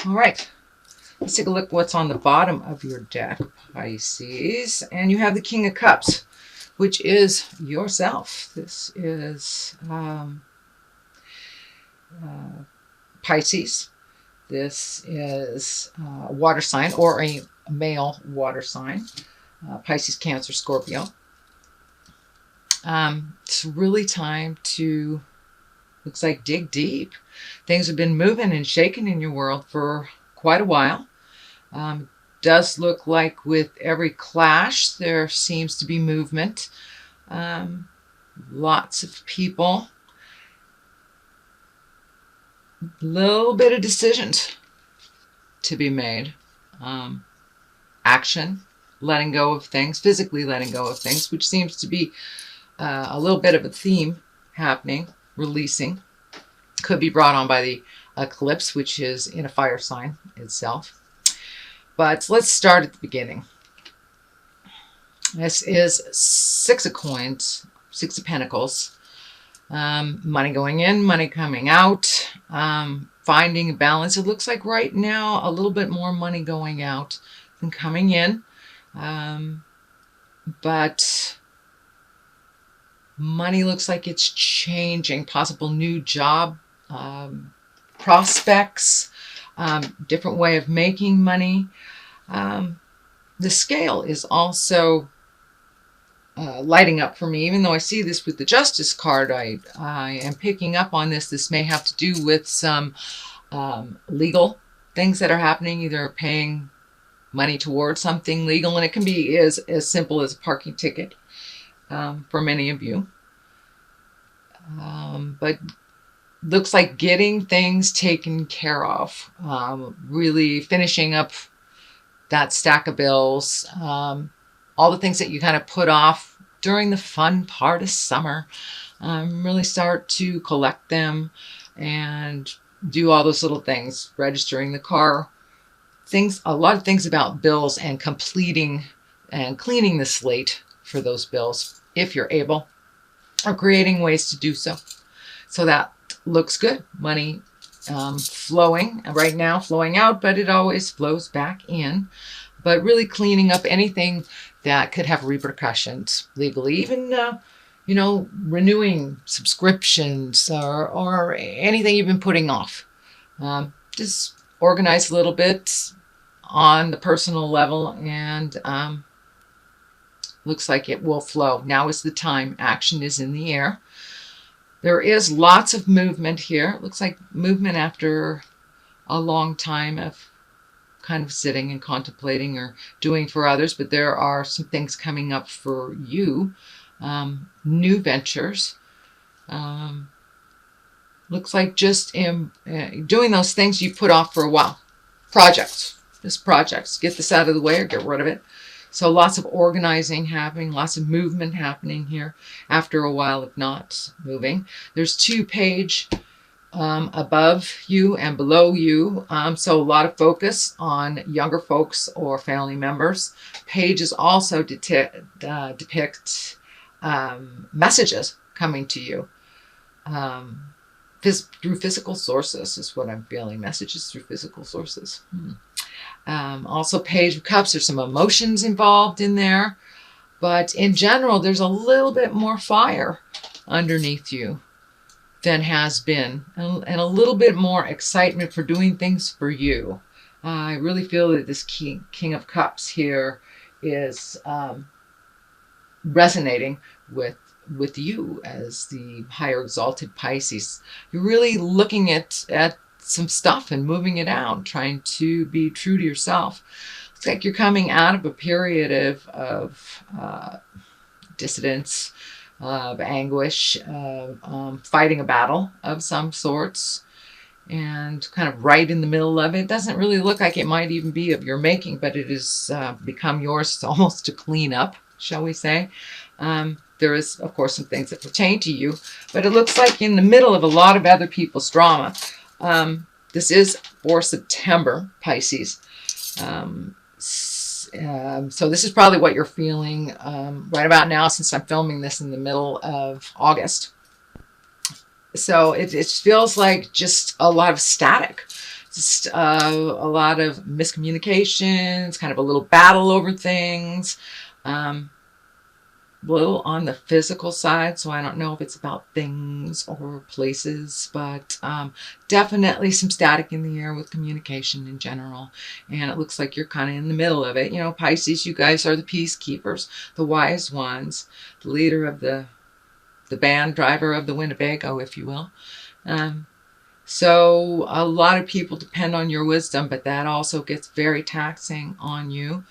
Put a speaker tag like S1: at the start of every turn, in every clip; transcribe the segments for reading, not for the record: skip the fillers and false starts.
S1: All right. Let's take a look what's on the bottom of your deck, Pisces. And you have the King of Cups, which is yourself. This is Pisces. This is a water sign or a male water sign. Pisces, Cancer, Scorpio. It's really time to, looks like, dig deep. Things have been moving and shaking in your world for quite a while. Does look like with every clash there seems to be movement. Lots of people. Little bit of decisions to be made. Action, letting go of things, physically letting go of things, which seems to be a little bit of a theme happening, releasing. Could be brought on by the eclipse, which is in a fire sign itself. But let's start at the beginning. This is Six of Coins, Six of Pentacles. Money going in, money coming out, finding a balance. It looks like right now a little bit more money going out than coming in. But money looks like it's changing. Possible new job prospects, different way of making money. The scale is also lighting up for me. Even though I see this with the Justice card, I am picking up on this. This may have to do with some legal things that are happening, either paying money towards something legal, and it can be as simple as a parking ticket for many of you. But looks like getting things taken care of, really finishing up that stack of bills, all the things that you kind of put off during the fun part of summer. Really start to collect them and do all those little things, registering the car, things, a lot of things about bills, and completing and cleaning the slate for those bills if you're able, or creating ways to do so. So that looks good. Money flowing right now, flowing out, but it always flows back in. But really cleaning up anything that could have repercussions legally, even renewing subscriptions or anything you've been putting off. Just organize a little bit on the personal level, and looks like it will flow. Now is the time. Action is in the air. There is lots of movement here. It looks like movement after a long time of kind of sitting and contemplating or doing for others, but there are some things coming up for you. New ventures. Looks like just doing those things you put off for a while. Projects. Just projects. Get this out of the way or get rid of it. So lots of organizing happening, lots of movement happening here after a while of not moving. There's 2 page above you and below you. So a lot of focus on younger folks or family members. Pages also depict messages coming to you through physical sources is what I'm feeling. Messages through physical sources. Also Page of Cups, there's some emotions involved in there, but in general there's a little bit more fire underneath you than has been, and a little bit more excitement for doing things for you. I really feel that this King of Cups here is resonating with you as the higher exalted Pisces. You're really looking at some stuff and moving it out, trying to be true to yourself. Looks like you're coming out of a period of dissidence, of anguish, of fighting a battle of some sorts, and kind of right in the middle of it. It doesn't really look like it might even be of your making, but it has become yours almost to clean up, shall we say. There is, of course, some things that pertain to you, but it looks like in the middle of a lot of other people's drama. This is for September, Pisces. So this is probably what you're feeling right about now, since I'm filming this in the middle of August. So it feels like just a lot of static. Just a lot of miscommunications, kind of a little battle over things. A little on the physical side, so I don't know if it's about things or places, but definitely some static in the air with communication in general. And it looks like you're kind of in the middle of it. You know, Pisces, you guys are the peacekeepers, the wise ones, the leader of the band, driver of the Winnebago, if you will. So a lot of people depend on your wisdom, but that also gets very taxing on you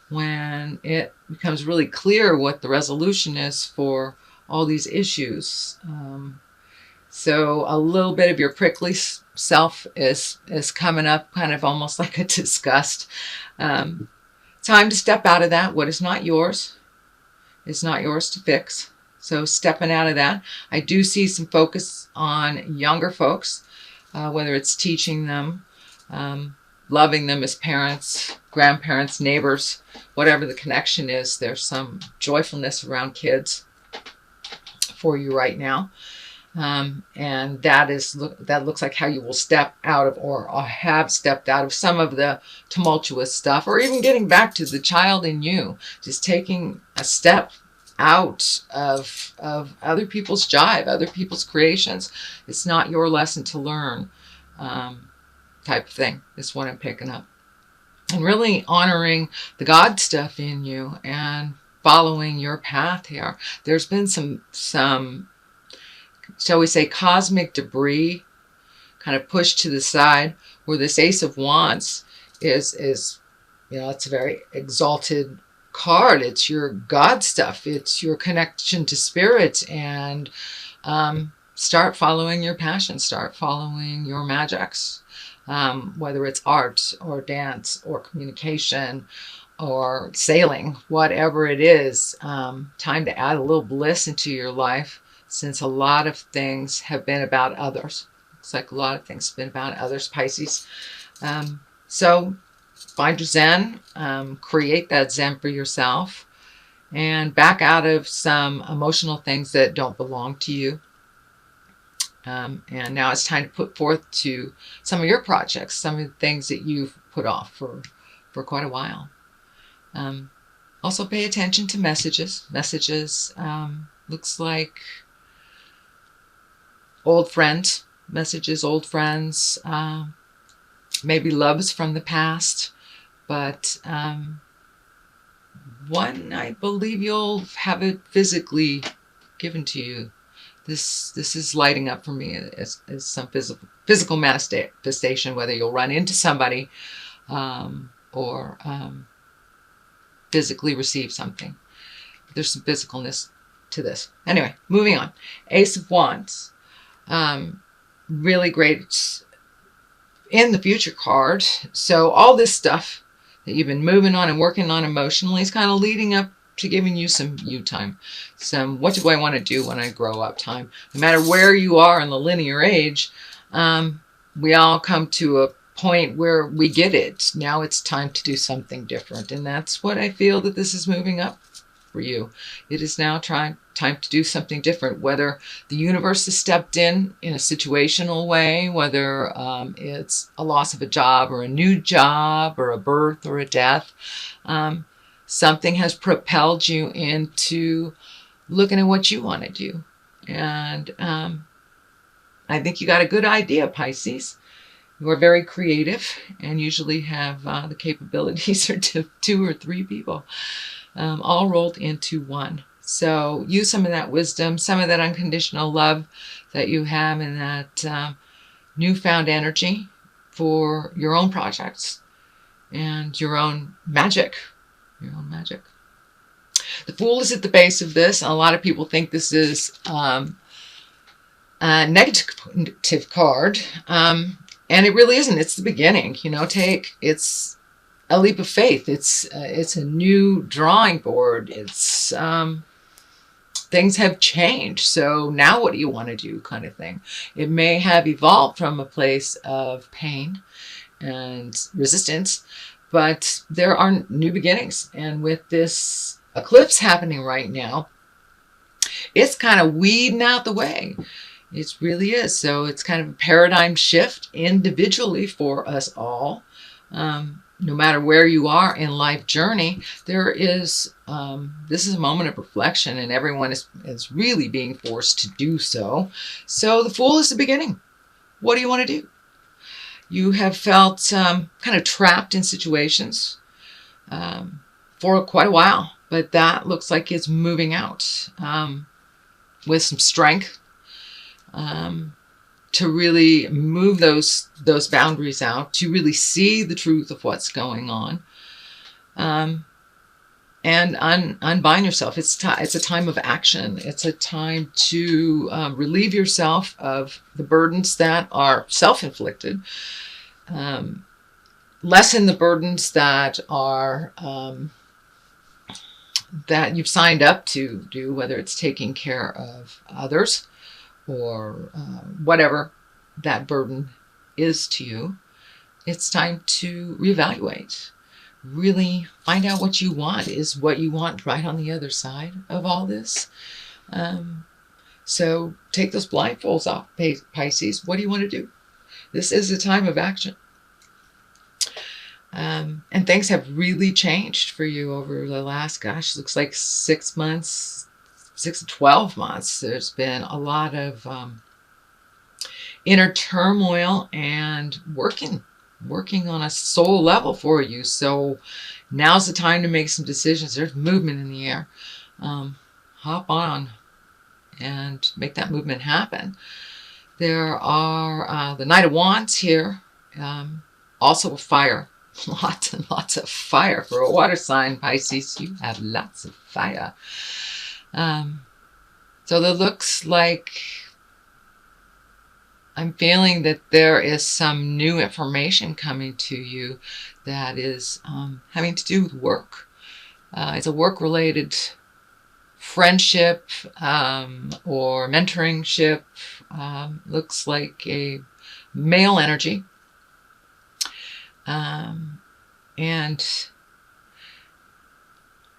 S1: when it becomes really clear what the resolution is for all these issues. So a little bit of your prickly self is coming up, kind of almost like a disgust. Time to step out of that. What is not yours is not yours to fix. So stepping out of that. I do see some focus on younger folks, whether it's teaching them, loving them as parents, grandparents, neighbors, whatever the connection is. There's some joyfulness around kids for you right now. And that looks like how you will step out of, or have stepped out of, some of the tumultuous stuff, or even getting back to the child in you, just taking a step out of other people's jive, other people's creations. It's not your lesson to learn, type of thing is what I'm picking up. And really honoring the God stuff in you and following your path here. There's been some shall we say, cosmic debris kind of pushed to the side, where this Ace of Wands is it's a very exalted card. It's your God stuff. It's your connection to spirit, and start following your passion. Start following your magics. Whether it's art or dance or communication or sailing, whatever it is, time to add a little bliss into your life, since a lot of things have been about others. Looks like a lot of things have been about others, Pisces. So find your Zen, create that Zen for yourself, and back out of some emotional things that don't belong to you. And now it's time to put forth to some of your projects, some of the things that you've put off for quite a while. Also pay attention to messages. Looks like old friends, maybe loves from the past, but one, I believe you'll have it physically given to you. This is lighting up for me as some physical manifestation, whether you'll run into somebody or physically receive something. There's some physicalness to this. Anyway, moving on. Ace of Wands. Really great in the future card. So all this stuff that you've been moving on and working on emotionally is kind of leading up to giving you some you time. Some what do I want to do when I grow up time. No matter where you are in the linear age, we all come to a point where we get it. Now it's time to do something different. And that's what I feel that this is moving up for you. It is now time to do something different, whether the universe has stepped in a situational way, whether it's a loss of a job or a new job or a birth or a death. Something has propelled you into looking at what you want to do. And I think you got a good idea, Pisces. You are very creative and usually have the capabilities of two or three people all rolled into one. So use some of that wisdom, some of that unconditional love that you have, and that newfound energy for your own projects and your own magic. The Fool is at the base of this. A lot of people think this is a negative card. And it really isn't. It's the beginning. It's a leap of faith. It's a new drawing board. It's things have changed. So now what do you want to do, kind of thing. It may have evolved from a place of pain and resistance, but there are new beginnings. And with this eclipse happening right now, it's kind of weeding out the way. It really is. So it's kind of a paradigm shift individually for us all. No matter where you are in life journey, there is, this is a moment of reflection, and everyone is really being forced to do so. So the Fool is the beginning. What do you want to do? You have felt kind of trapped in situations for quite a while, but that looks like it's moving out with some strength to really move those boundaries out, to really see the truth of what's going on, and unbind yourself. It's a time of action. It's a time to relieve yourself of the burdens that are self-inflicted, lessen the burdens that are that you've signed up to do, whether it's taking care of others or whatever that burden is to you. It's time to reevaluate. Really find out what you want. Is what you want right on the other side of all this? So take those blindfolds off, Pisces. What do you want to do? This is a time of action. And things have really changed for you over the last, looks like 6 months, 6 to 12 months. There's been a lot of inner turmoil and working on a soul level for you. So now's the time to make some decisions. There's movement in the air. Hop on and make that movement happen. There are the Knight of Wands here. Also a fire. Lots and lots of fire for a water sign, Pisces. You have lots of fire. So that looks like I'm feeling that there is some new information coming to you that is having to do with work. It's a work-related friendship or mentoringship. Looks like a male energy. And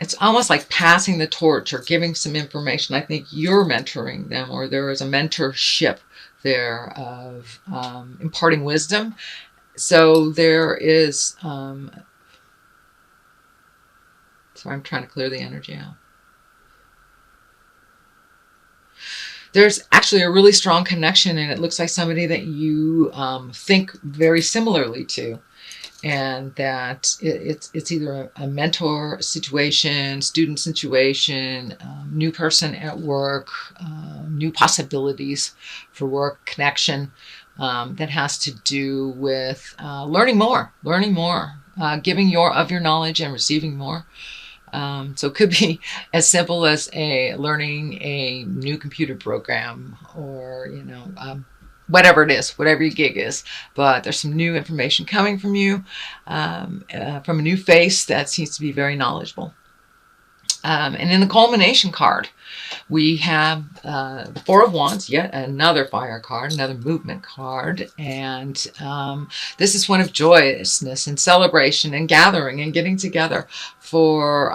S1: it's almost like passing the torch or giving some information. I think you're mentoring them, or there is a mentorship there of imparting wisdom. So there is, so I'm trying to clear the energy out. There's actually a really strong connection, and it looks like somebody that you think very similarly to. And that it's either a mentor situation, student situation, new person at work, new possibilities for work, connection that has to do with learning more, giving of your knowledge and receiving more. So it could be as simple as learning a new computer program, or whatever it is, whatever your gig is. But there's some new information coming from you, from a new face that seems to be very knowledgeable. And in the culmination card, we have the Four of Wands, yet another fire card, another movement card. And this is one of joyousness and celebration and gathering and getting together for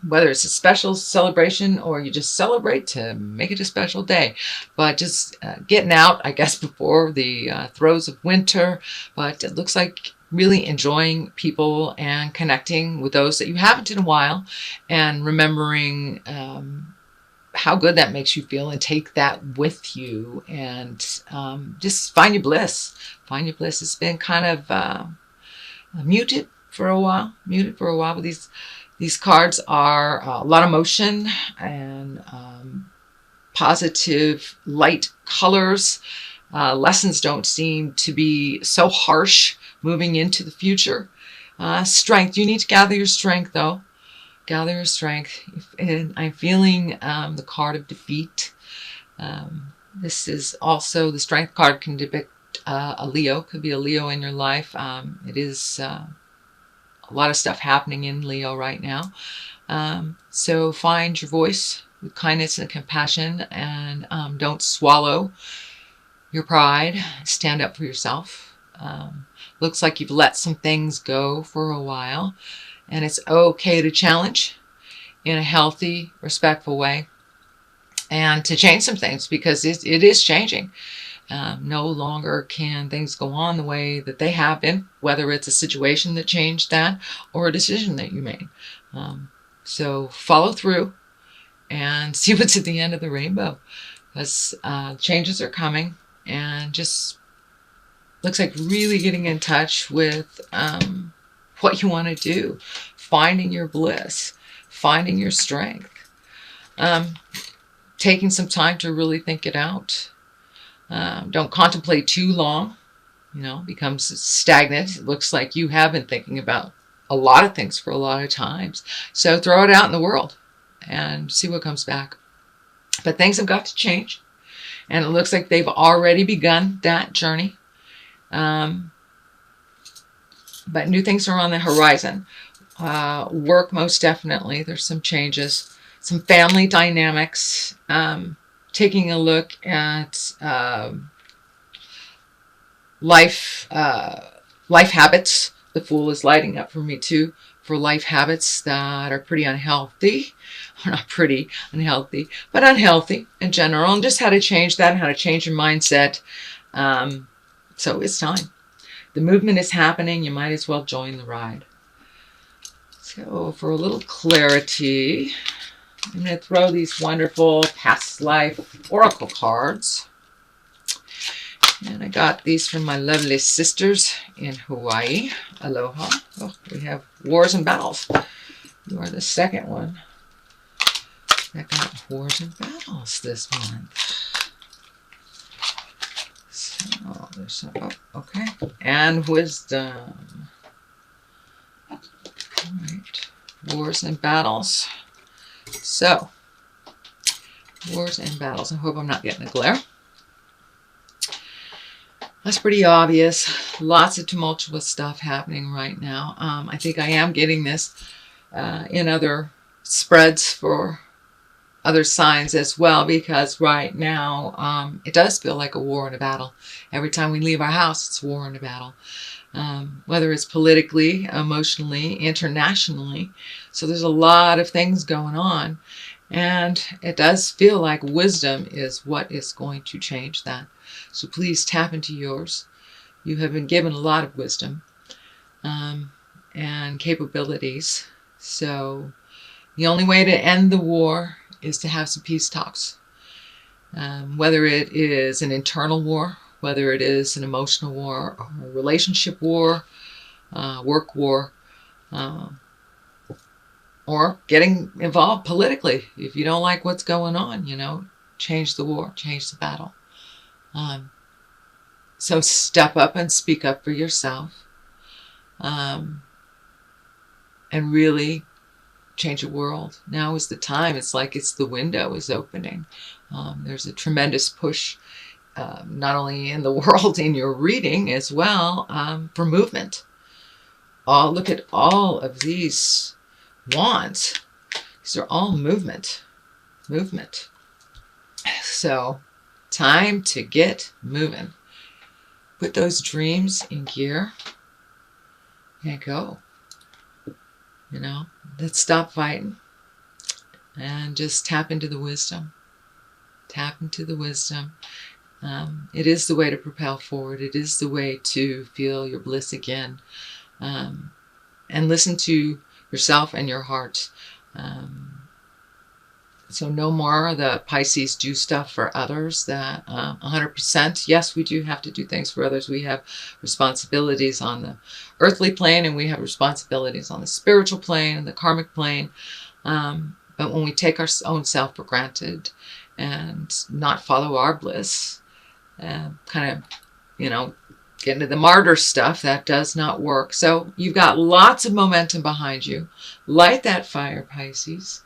S1: whether it's a special celebration or you just celebrate to make it a special day. But just getting out, I guess, before the throes of winter. But it looks like really enjoying people and connecting with those that you haven't in a while, and remembering how good that makes you feel, and take that with you, and just find your bliss. Find your bliss. It's been kind of muted for a while, but these cards are a lot of motion and positive light colors. Lessons don't seem to be so harsh moving into the future. Strength. You need to gather your strength, though. Gather your strength. And I'm feeling the card of defeat. This is also, the strength card can depict a Leo. Could be a Leo in your life. It is a lot of stuff happening in Leo right now. So find your voice with kindness and compassion, and don't swallow your pride. Stand up for yourself. Looks like you've let some things go for a while, and it's okay to challenge in a healthy, respectful way. and to change some things, because it is changing. No longer can things go on the way that they have been, whether it's a situation that changed that or a decision that you made. So follow through and see what's at the end of the rainbow, because changes are coming, and just looks like really getting in touch with what you want to do, finding your bliss, finding your strength, taking some time to really think it out. Don't contemplate too long, becomes stagnant. It looks like you have been thinking about a lot of things for a lot of times. So throw it out in the world and see what comes back. But things have got to change, and it looks like they've already begun that journey. But new things are on the horizon. Work, most definitely. There's some changes, some family dynamics. Taking a look at life habits. The Fool is lighting up for me too, for life habits that are pretty unhealthy. Or not pretty, unhealthy, but unhealthy in general, and just how to change that and how to change your mindset. So it's time. The movement is happening. You might as well join the ride. So for a little clarity, I'm going to throw these wonderful past life oracle cards. And I got these from my lovely sisters in Hawaii. Aloha. Oh, we have Wars and Battles. You are the second one that got Wars and Battles this month. So there's some, okay. And Wisdom. All right. Wars and Battles. So, Wars and Battles. I hope I'm not getting a glare. That's pretty obvious. Lots of tumultuous stuff happening right now. I think I am getting this in other spreads for other signs as well, because right now it does feel like a war and a battle. Every time we leave our house, it's war and a battle. Whether it's politically, emotionally, internationally. So there's a lot of things going on. And it does feel like wisdom is what is going to change that. So please tap into yours. You have been given a lot of wisdom and capabilities. So the only way to end the war is to have some peace talks. Whether it is an internal war, whether it is an emotional war, or a relationship war, work war, or getting involved politically. If you don't like what's going on, change the war, change the battle. So step up and speak up for yourself, and really change the world. Now is the time. It's like the window is opening. There's a tremendous push, not only in the world, in your reading as well, for movement. Look at all of these wands. These are all movement. So, time to get moving. Put those dreams in gear and go. Let's stop fighting and just tap into the wisdom. Tap into the wisdom. It is the way to propel forward. It is the way to feel your bliss again. And listen to yourself and your heart. So no more the Pisces do stuff for others. That 100%. Yes, we do have to do things for others. We have responsibilities on the earthly plane, and we have responsibilities on the spiritual plane and the karmic plane. But when we take our own self for granted and not follow our bliss, kind of, get into the martyr stuff, that does not work. So you've got lots of momentum behind you. Light that fire, Pisces.